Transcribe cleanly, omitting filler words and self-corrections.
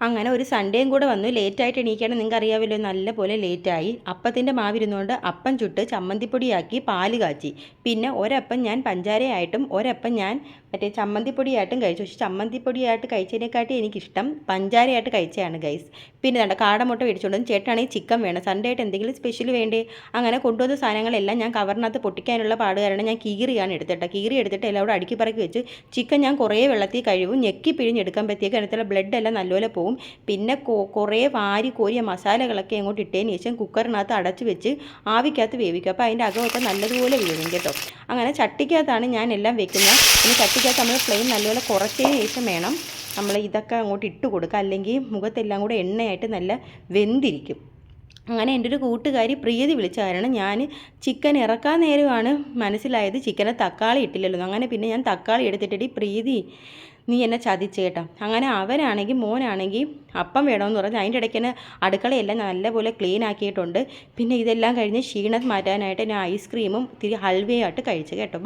അങ്ങനെ ഒരു സൺഡേയും കൂടെ വന്നു. ലേറ്റായിട്ട് എണീക്കണം, നിങ്ങൾക്ക് അറിയാമല്ലോ, നല്ല പോലെ ലേറ്റായി. അപ്പത്തിൻ്റെ മാവിരുന്നുകൊണ്ട് അപ്പം ചുട്ട് ചമ്മന്തിപ്പൊടിയാക്കി പാല് കാച്ചി. പിന്നെ ഒരപ്പം ഞാൻ പഞ്ചാരയായിട്ടും ഒരപ്പം ഞാൻ മറ്റേ ചമ്മന്തിപ്പൊടിയായിട്ടും കഴിച്ചു. പക്ഷേ ചമ്മന്തിപ്പൊടിയായിട്ട് കഴിച്ചതിനെക്കാട്ടി എനിക്കിഷ്ടം പഞ്ചാരയായിട്ട് കഴിച്ചതാണ് ഗൈസ്. പിന്നെ വേണ്ട കാടമുട്ട മേടിച്ചുകൊണ്ട് ചേട്ടനാണെങ്കിൽ ചിക്കൻ വേണം, സൺഡേ ആയിട്ട് എന്തെങ്കിലും സ്പെഷ്യൽ വേണ്ടേ. അങ്ങനെ കൊണ്ടുവന്ന സാധനങ്ങളെല്ലാം ഞാൻ കവറിനകത്ത് പൊട്ടിക്കാനുള്ള പാട് കാരണം ഞാൻ കീറിയാണ് എടുത്തിട്ട് എല്ലാം കൂടെ അടുക്കി പറക്കി വെച്ച്. ചിക്കൻ ഞാൻ കുറേ വെള്ളത്തിൽ കഴിവും, ഞെക്കി പിഴിഞ്ഞെടുക്കുമ്പോഴത്തേക്ക് അതിനകത്തുള്ള ബ്ലഡ് എല്ലാം നല്ലപോലെ പോവും. പിന്നെ കുറേ വാരി കോരിയ മസാലകളൊക്കെ അങ്ങോട്ട് ഇട്ടതിന് ശേഷം കുക്കറിനകത്ത് അടച്ച് വെച്ച് ആവിക്കകത്ത് വേവിക്കും. അപ്പോൾ അതിൻ്റെ അകമൊക്കെ നല്ലതുപോലെ വേവും കേട്ടോ. അങ്ങനെ ചട്ടിക്കകത്താണ് ഞാൻ എല്ലാം വെക്കുന്നത്. പിന്നെ ചട്ടിക്കകത്ത് നമ്മൾ ഫ്ലെയിം നല്ലപോലെ കുറച്ചതിന് ശേഷം വേണം നമ്മൾ ഇതൊക്കെ അങ്ങോട്ട് ഇട്ട് കൊടുക്കുക, അല്ലെങ്കിൽ മുഖത്തെല്ലാം കൂടെ എണ്ണയായിട്ട് നല്ല വെന്തിരിക്കും. അങ്ങനെ എൻ്റെ ഒരു കൂട്ടുകാരി പ്രീതി വിളിച്ച കാരണം ഞാൻ ചിക്കൻ ഇറക്കാൻ നേരമാണ് മനസ്സിലായത് ചിക്കനെ തക്കാളി ഇട്ടില്ലല്ലോ. അങ്ങനെ പിന്നെ ഞാൻ തക്കാളി എടുത്തിട്ട് പ്രീതി നീ എന്നെ ചതിച്ച് കേട്ടോ. അങ്ങനെ അവനാണെങ്കിൽ മോനാണെങ്കിൽ അപ്പം വേണമെന്ന് പറഞ്ഞ് അതിൻ്റെ ഇടയ്ക്ക് തന്നെ അടുക്കളയെല്ലാം നല്ലപോലെ ക്ലീൻ ആക്കിയിട്ടുണ്ട്. പിന്നെ ഇതെല്ലാം കഴിഞ്ഞ് ക്ഷീണം മാറ്റാനായിട്ട് ഞാൻ ഐസ്ക്രീമും ഇത്തിരി ഹൽവയായിട്ട് കഴിച്ചു കേട്ടോ.